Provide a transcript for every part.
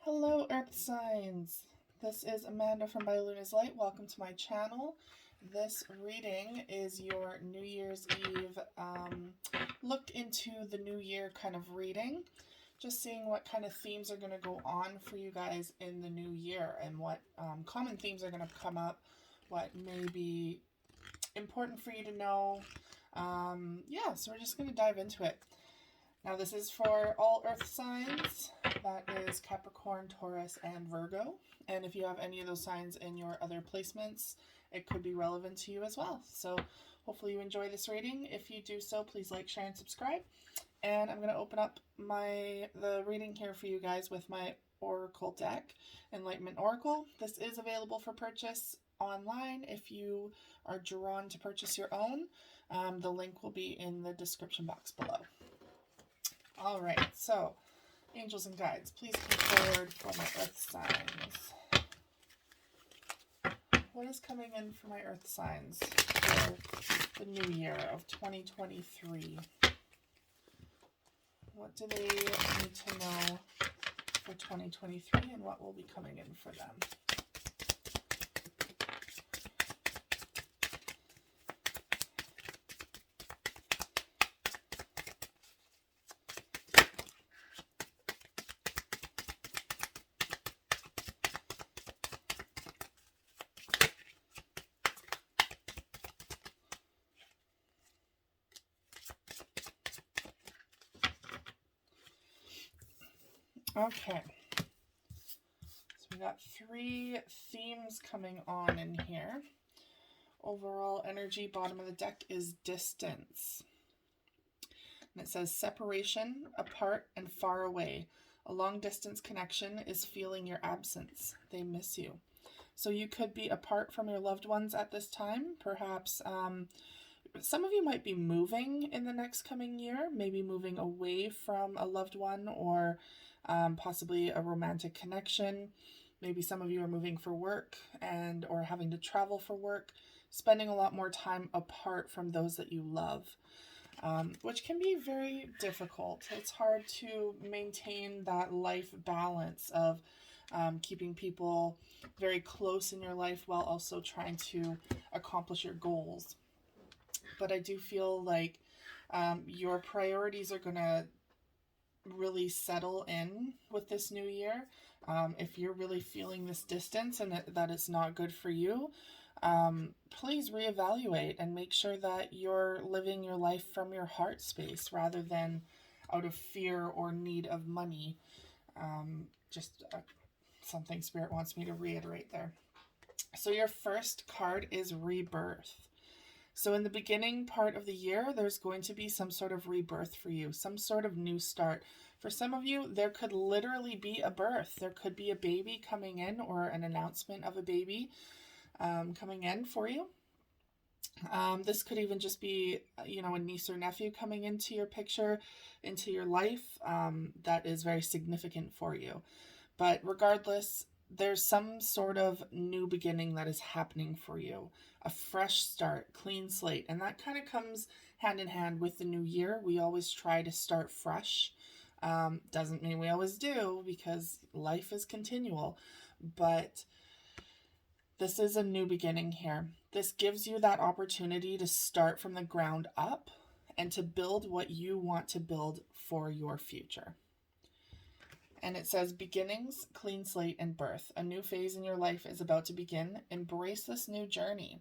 Hello, Earth signs. This is Amanda from By Luna's Light. Welcome to my channel. This reading is your New Year's Eve look into the new year kind of reading. Just seeing what kind of themes are going to go on for you guys in the new year and what common themes are going to come up, what may be important for you to know. So we're just going to dive into it. Now this is for all earth signs, that is Capricorn, Taurus, and Virgo. And if you have any of those signs in your other placements, it could be relevant to you as well. So hopefully you enjoy this reading. If you do so, please like, share, and subscribe. And I'm going to open up the reading here for you guys with my Oracle deck, Enlightenment Oracle. This is available for purchase online if you are drawn to purchase your own. The link will be in the description box below. All right, so angels and guides, please come forward for my earth signs. What is coming in for my earth signs for the new year of 2023? What do they need to know for 2023 and what will be coming in for them? Okay, so we got three themes coming on in here. Overall energy, bottom of the deck, is distance. And it says separation, apart, and far away. A long distance connection is feeling your absence. They miss you. So you could be apart from your loved ones at this time. Perhaps some of you might be moving in the next coming year, maybe moving away from a loved one or possibly a romantic connection. Maybe some of you are moving for work or having to travel for work, spending a lot more time apart from those that you love, which can be very difficult. It's hard to maintain that life balance of keeping people very close in your life while also trying to accomplish your goals. But I do feel like your priorities are going to really settle in with this new year. If you're really feeling this distance and that it's not good for you, please reevaluate and make sure that you're living your life from your heart space rather than out of fear or need of money. Something Spirit wants me to reiterate there. So your first card is rebirth. So in the beginning part of the year, there's going to be some sort of rebirth for you, some sort of new start. For some of you, there could literally be a birth. There could be a baby coming in or an announcement of a baby coming in for you. This could even just be, a niece or nephew coming into your picture, into your life, that is very significant for you. But regardless, there's some sort of new beginning that is happening for you. A fresh start, clean slate. And that kind of comes hand in hand with the new year. We always try to start fresh. Doesn't mean we always do, because life is continual. But this is a new beginning here. This gives you that opportunity to start from the ground up and to build what you want to build for your future. And it says beginnings, clean slate, and birth. A new phase in your life is about to begin. Embrace this new journey.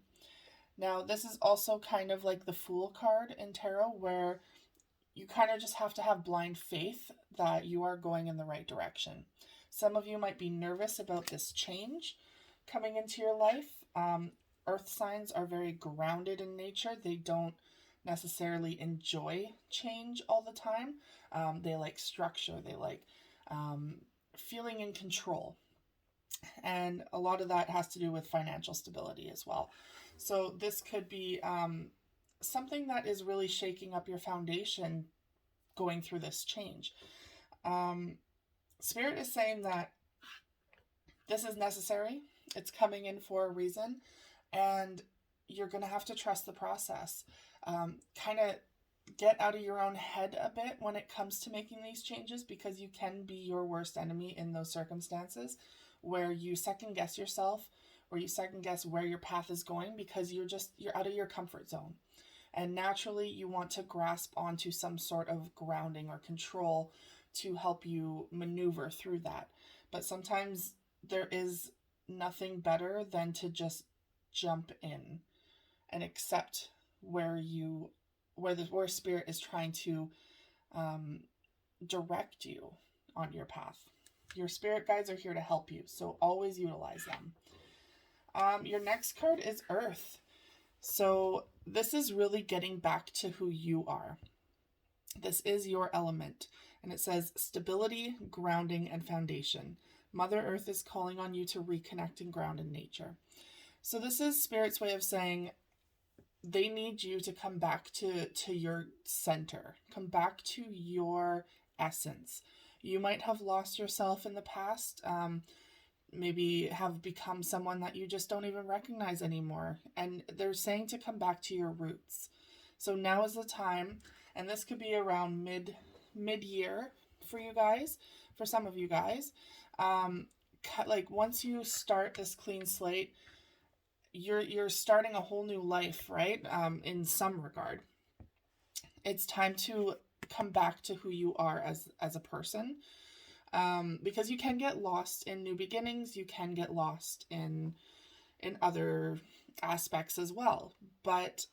Now, this is also kind of like the Fool card in tarot, where you kind of just have to have blind faith that you are going in the right direction. Some of you might be nervous about this change coming into your life. Earth signs are very grounded in nature. They don't necessarily enjoy change all the time. They like structure. They like feeling in control. And a lot of that has to do with financial stability as well. So this could be something that is really shaking up your foundation going through this change. Spirit is saying that this is necessary. It's coming in for a reason, and you're going to have to trust the process. Kind of get out of your own head a bit when it comes to making these changes, because you can be your worst enemy in those circumstances where you second guess yourself, or you second guess where your path is going, because you're out of your comfort zone. And naturally, you want to grasp onto some sort of grounding or control to help you maneuver through that. But sometimes there is nothing better than to just jump in and accept where spirit is trying to um, direct you on your path. Your spirit guides are here to help you, so always utilize them. Your next card is Earth. So this is really getting back to who you are. This is your element. And it says stability, grounding, and foundation. Mother Earth is calling on you to reconnect and ground in nature. So this is Spirit's way of saying they need you to come back to your center. Come back to your essence. You might have lost yourself in the past. Maybe have become someone that you just don't even recognize anymore. And they're saying to come back to your roots. So now is the time, and this could be around mid-year for you guys, for some of you guys. Like once you start this clean slate, you're starting a whole new life, right? In some regard. It's time to come back to who you are as a person. Because you can get lost in new beginnings, you can get lost in other aspects as well. But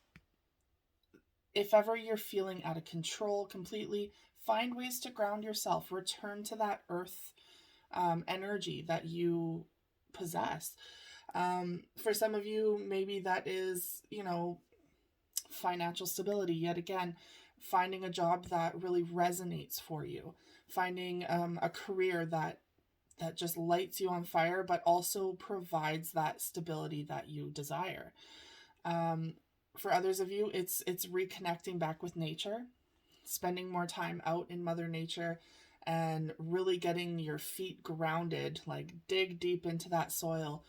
if ever you're feeling out of control completely, find ways to ground yourself. Return to that earth energy that you possess. For some of you, maybe that is, financial stability. Yet again, finding a job that really resonates for you. Finding a career that just lights you on fire, but also provides that stability that you desire. For others of you, it's reconnecting back with nature, spending more time out in Mother Nature, and really getting your feet grounded, like dig deep into that soil.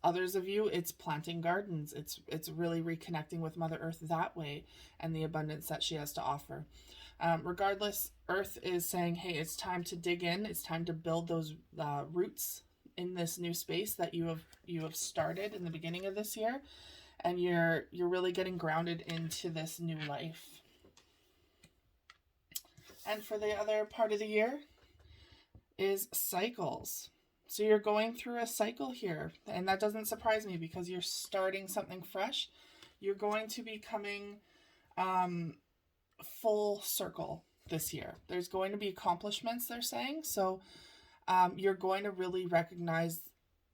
Others of you, it's planting gardens. It's really reconnecting with Mother Earth that way and the abundance that she has to offer. Regardless, Earth is saying, hey, it's time to dig in. It's time to build those roots in this new space that you have started in the beginning of this year, and you're really getting grounded into this new life. And for the other part of the year is cycles. So you're going through a cycle here, and that doesn't surprise me because you're starting something fresh. You're going to be coming full circle this year. There's going to be accomplishments, they're saying. So you're going to really recognize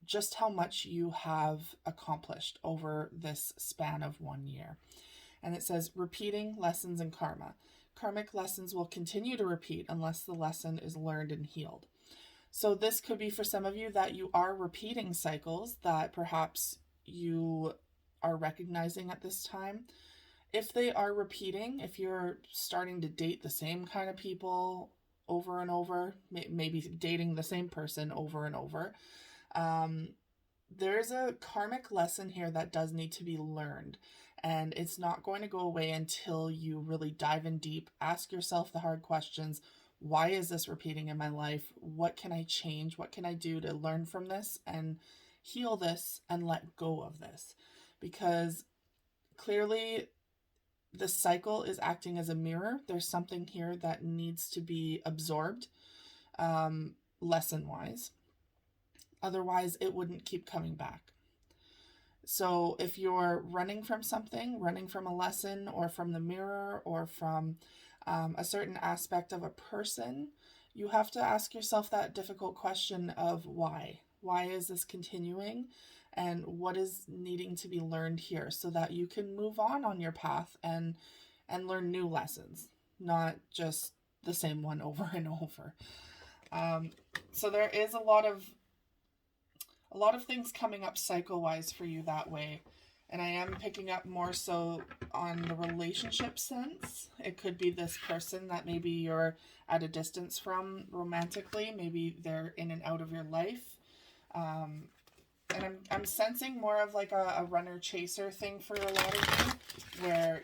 just how much you have accomplished over this span of 1 year. And it says repeating lessons and karma. Karmic lessons will continue to repeat unless the lesson is learned and healed. So this could be for some of you that you are repeating cycles that perhaps you are recognizing at this time. If they are repeating, if you're starting to date the same kind of people over and over, maybe dating the same person over and over, there's a karmic lesson here that does need to be learned. And it's not going to go away until you really dive in deep, ask yourself the hard questions. Why is this repeating in my life? What can I change? What can I do to learn from this and heal this and let go of this? Because clearly the cycle is acting as a mirror. There's something here that needs to be absorbed, lesson-wise. Otherwise, it wouldn't keep coming back. So if you're running from something, running from a lesson or from the mirror or from a certain aspect of a person, you have to ask yourself that difficult question of why. Why is this continuing? And what is needing to be learned here so that you can move on your path and learn new lessons, not just the same one over and over. So there is a lot of things coming up cycle-wise for you that way. And I am picking up more so on the relationship sense. It could be this person that maybe you're at a distance from romantically. Maybe they're in and out of your life. And I'm sensing more of like a runner-chaser thing for a lot of you, where,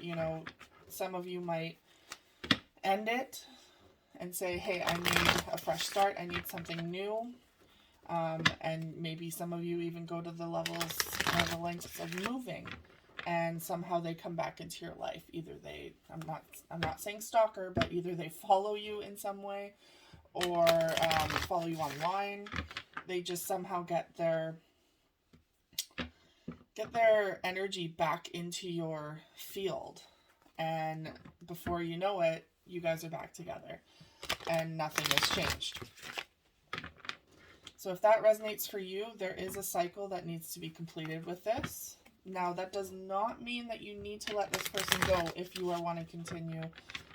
some of you might end it and say, hey, I need a fresh start. I need something new. And maybe some of you even go to the levels or the lengths of moving, and somehow they come back into your life. Either they, I'm not saying stalker, but either they follow you in some way, or follow you online. They just somehow get their energy back into your field, and before you know it, you guys are back together, and nothing has changed. So if that resonates for you, there is a cycle that needs to be completed with this. Now, that does not mean that you need to let this person go if you are wanting to continue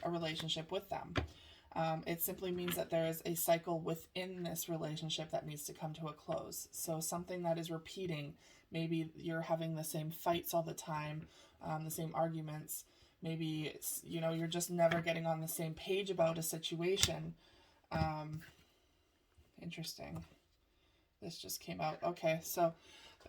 a relationship with them. It simply means that there is a cycle within this relationship that needs to come to a close. So something that is repeating, maybe you're having the same fights all the time, the same arguments. Maybe it's, you're just never getting on the same page about a situation. Interesting. This just came out. Okay, so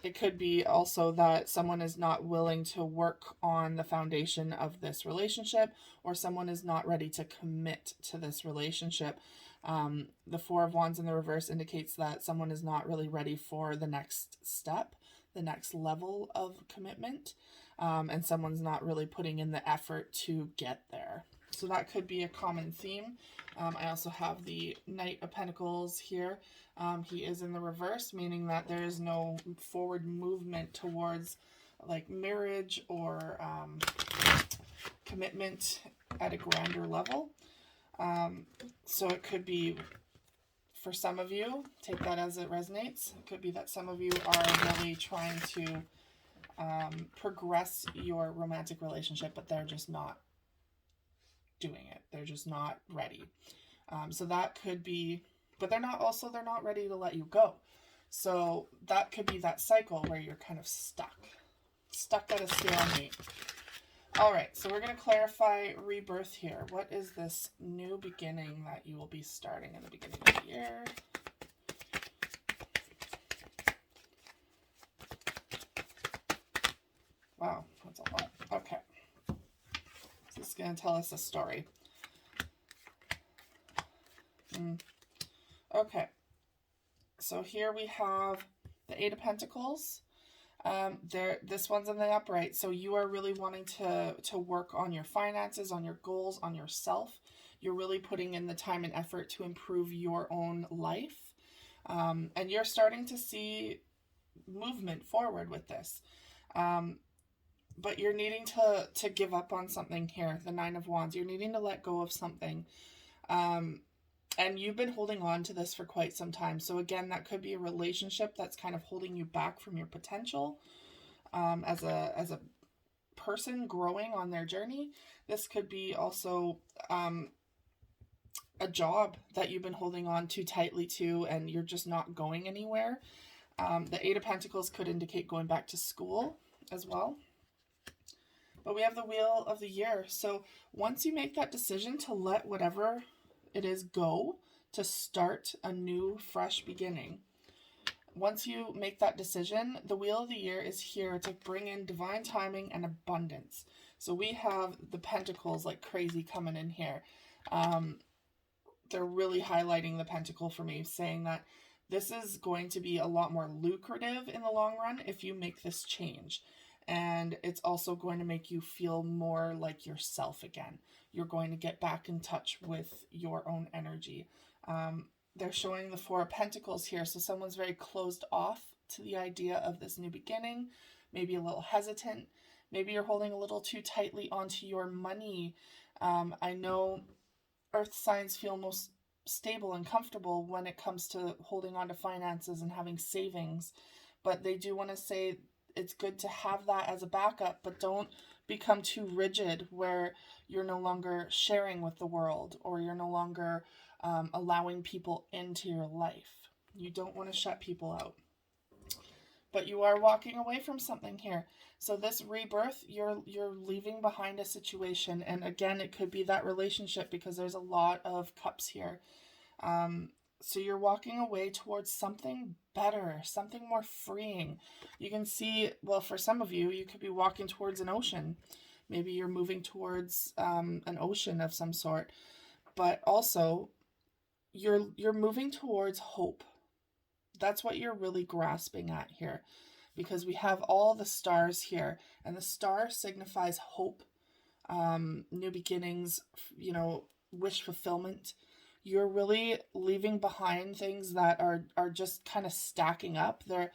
it could be also that someone is not willing to work on the foundation of this relationship, or someone is not ready to commit to this relationship. The Four of Wands in the reverse indicates that someone is not really ready for the next step, the next level of commitment, and someone's not really putting in the effort to get there. So that could be a common theme. I also have the Knight of Pentacles here. He is in the reverse, meaning that there is no forward movement towards like marriage or commitment at a grander level. So it could be, for some of you, take that as it resonates. It could be that some of you are really trying to progress your romantic relationship, but they're just not doing it. They're just not ready. So that could be, but they're not ready to let you go. So that could be that cycle where you're kind of stuck at a stalemate. All right, so we're going to clarify rebirth here. What is this new beginning that you will be starting in the beginning of the year? Wow, that's a lot. Okay. So this is going to tell us a story. Okay, so here we have the Eight of Pentacles. This one's in the upright, so you are really wanting to work on your finances, on your goals, on yourself. You're really putting in the time and effort to improve your own life, and you're starting to see movement forward with this. But you're needing to give up on something here, the Nine of Wands. You're needing to let go of something. And you've been holding on to this for quite some time. So again, that could be a relationship that's kind of holding you back from your potential as a person growing on their journey. This could be also a job that you've been holding on too tightly to, and you're just not going anywhere. The Eight of Pentacles could indicate going back to school as well. But we have the Wheel of the Year. So once you make that decision to let whatever it is go, to start a new, fresh beginning, once you make that decision, the Wheel of the Year is here to bring in divine timing and abundance. So we have the Pentacles like crazy coming in here. They're really highlighting the Pentacle for me, saying that this is going to be a lot more lucrative in the long run if you make this change. And it's also going to make you feel more like yourself again. You're going to get back in touch with your own energy. They're showing the Four of Pentacles here. So someone's very closed off to the idea of this new beginning, maybe a little hesitant. Maybe you're holding a little too tightly onto your money. I know Earth signs feel most stable and comfortable when it comes to holding on to finances and having savings. But they do want to say it's good to have that as a backup, but don't become too rigid where you're no longer sharing with the world, or you're no longer allowing people into your life. You don't want to shut people out. But you are walking away from something here. So this rebirth, you're leaving behind a situation. And again, it could be that relationship, because there's a lot of cups here. So you're walking away towards something better, something more freeing. You can see, well, for some of you, you could be walking towards an ocean. Maybe you're moving towards an ocean of some sort, but also you're moving towards hope. That's what you're really grasping at here, because we have all the stars here, and the star signifies hope, new beginnings, wish fulfillment. You're really leaving behind things that are just kind of stacking up. They're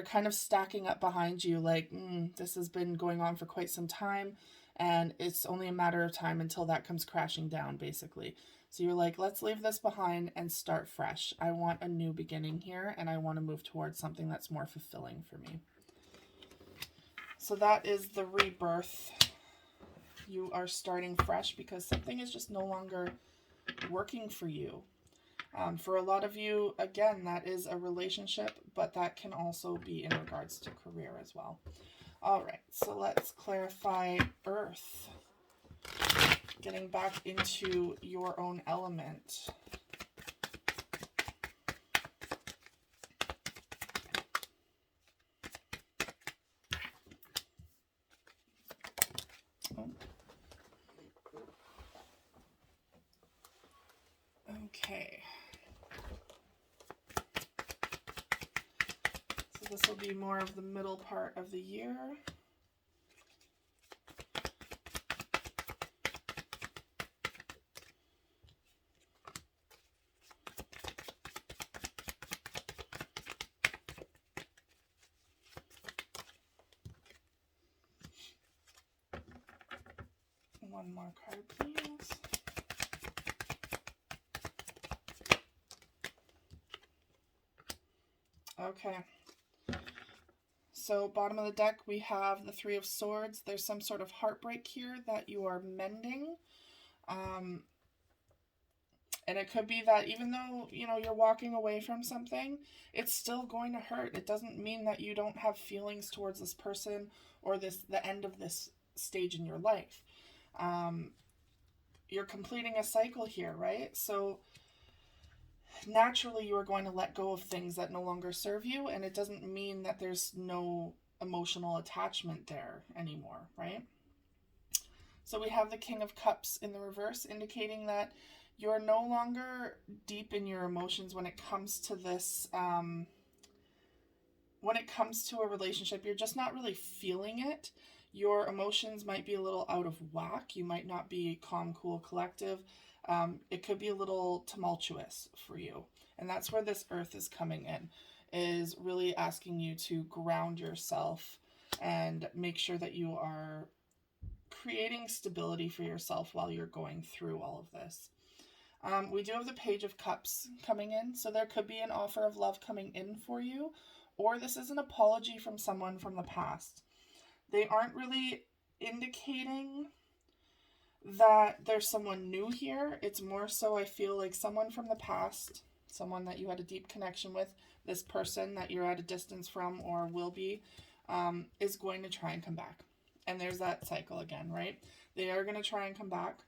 kind of stacking up behind you, like, this has been going on for quite some time, and it's only a matter of time until that comes crashing down, basically. So you're like, let's leave this behind and start fresh. I want a new beginning here, and I want to move towards something that's more fulfilling for me. So that is the rebirth. You are starting fresh because something is just no longer working for you. For a lot of you, again, that is a relationship, but that can also be in regards to career as well. All right, so let's clarify Earth. Getting back into your own element. Okay. So this will be more of the middle part of the year. One more card, please. Okay. So bottom of the deck, we have the Three of Swords. There's some sort of heartbreak here that you are mending. And it could be that even though, you're walking away from something, it's still going to hurt. It doesn't mean that you don't have feelings towards this person or the end of this stage in your life. You're completing a cycle here, right? So naturally you are going to let go of things that no longer serve you, and it doesn't mean that there's no emotional attachment there anymore, right? So we have the King of Cups in the reverse, indicating that you're no longer deep in your emotions when it comes to this, when it comes to a relationship. You're just not really feeling it. Your emotions might be a little out of whack. You might not be calm, cool, collective. It could be a little tumultuous for you. And that's where this Earth is coming in, is really asking you to ground yourself and make sure that you are creating stability for yourself while you're going through all of this. We do have the Page of Cups coming in, so there could be an offer of love coming in for you, or this is an apology from someone from the past. They aren't really indicating that there's someone new here. It's more so, I feel like someone from the past, someone that you had a deep connection with, this person that you're at a distance from or will be, is going to try and come back. And there's that cycle again, right? They are going to try and come back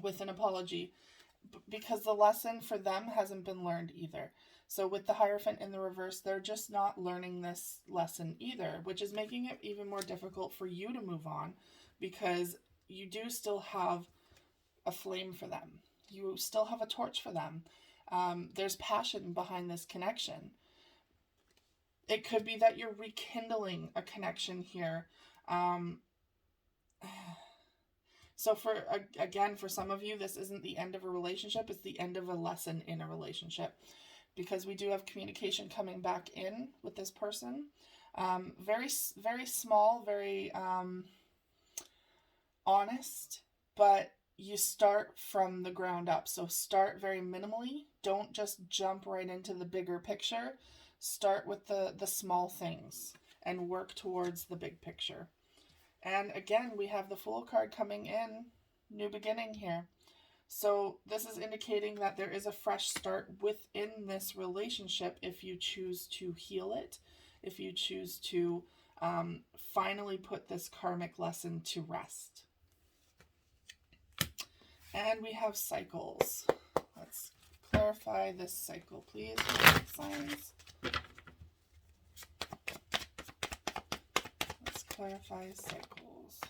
with an apology because the lesson for them hasn't been learned either. So with the Hierophant in the reverse, they're just not learning this lesson either, which is making it even more difficult for you to move on, because you do still have a flame for them. You still have a torch for them. There's passion behind this connection. It could be that you're rekindling a connection here. So for some of you, this isn't the end of a relationship. It's the end of a lesson in a relationship, because we do have communication coming back in with this person. Very, very small, very honest, but you start from the ground up. So start very minimally. Don't just jump right into the bigger picture. Start with the small things and work towards the big picture. And again, we have the Fool card coming in, new beginning here. So this is indicating that there is a fresh start within this relationship if you choose to heal it, if you choose to finally put this karmic lesson to rest. And we have cycles. Let's clarify this cycle, please. Signs. Let's clarify cycles.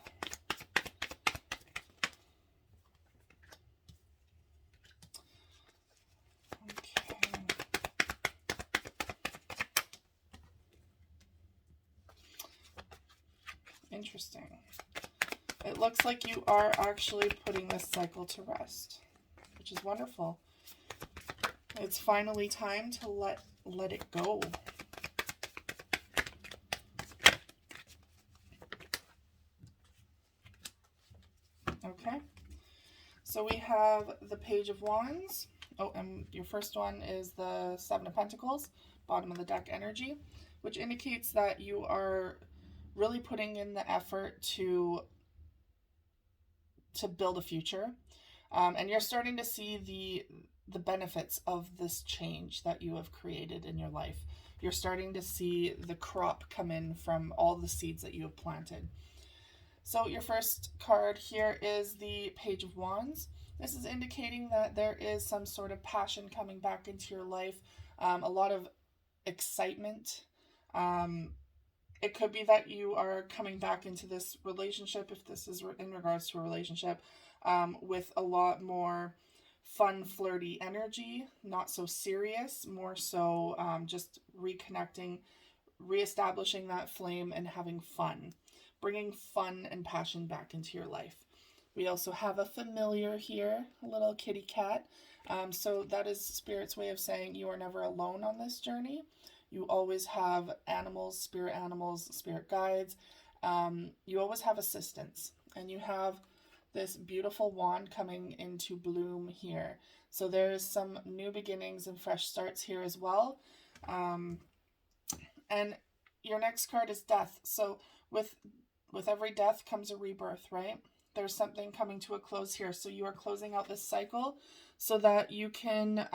Interesting. It looks like you are actually putting this cycle to rest, which is wonderful. It's finally time to let it go. Okay. So we have the Page of Wands. Oh, and your first one is the Seven of Pentacles, bottom of the deck energy, which indicates that you are really putting in the effort to build a future. And you're starting to see the benefits of this change that you have created in your life. You're starting to see the crop come in from all the seeds that you have planted. So your first card here is the Page of Wands. This is indicating that there is some sort of passion coming back into your life, a lot of excitement. It could be that you are coming back into this relationship, if this is in regards to a relationship, with a lot more fun, flirty energy, not so serious, more so just reconnecting, reestablishing that flame and having fun, bringing fun and passion back into your life. We also have a familiar here, a little kitty cat. So that is Spirit's way of saying you are never alone on this journey. You always have animals, spirit guides. You always have assistance. And you have this beautiful wand coming into bloom here. So there's some new beginnings and fresh starts here as well. And your next card is Death. So with every death comes a rebirth, right? There's something coming to a close here. So you are closing out this cycle so that you can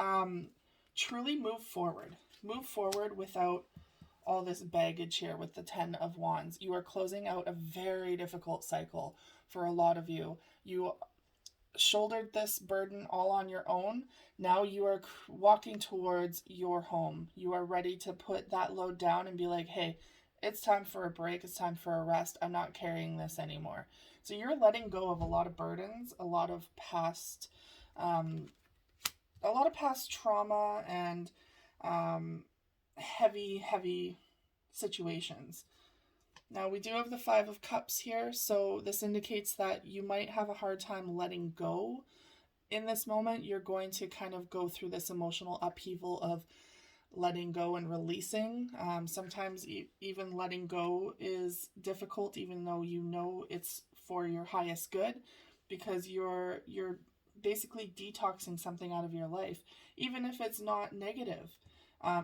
truly move forward. Move forward without all this baggage here with the 10 of Wands. You are closing out a very difficult cycle for a lot of you. You shouldered this burden all on your own. Now you are walking towards your home. You are ready to put that load down and be like, hey, it's time for a break. It's time for a rest. I'm not carrying this anymore. So you're letting go of a lot of burdens, a lot of past trauma and heavy situations. Now we do have the Five of Cups here, so this indicates that you might have a hard time letting go. In this moment, you're going to kind of go through this emotional upheaval of letting go and releasing. Sometimes even letting go is difficult, even though you know it's for your highest good, because you're basically detoxing something out of your life, even if it's not negative.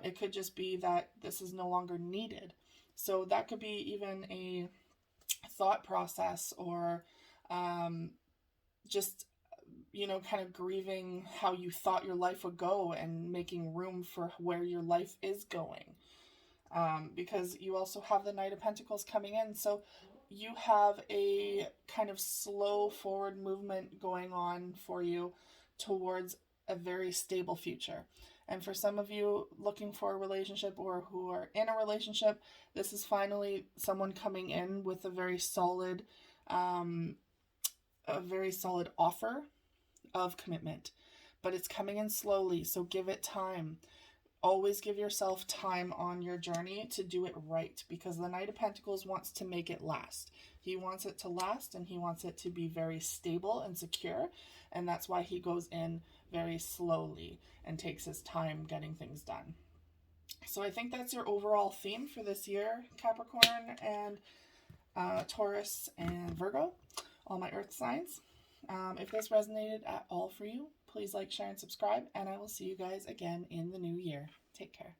It could just be that this is no longer needed. So that could be even a thought process or just, kind of grieving how you thought your life would go and making room for where your life is going. Because you also have the Knight of Pentacles coming in. So you have a kind of slow forward movement going on for you towards a very stable future. And for some of you looking for a relationship or who are in a relationship, this is finally someone coming in with a very solid offer of commitment. But it's coming in slowly, so give it time. Always give yourself time on your journey to do it right, because the Knight of Pentacles wants to make it last. He wants it to last, and he wants it to be very stable and secure, and that's why he goes in very slowly and takes his time getting things done. So I think that's your overall theme for this year, Capricorn and Taurus and Virgo, all my earth signs. If this resonated at all for you, please like, share, and subscribe, and I will see you guys again in the new year. Take care.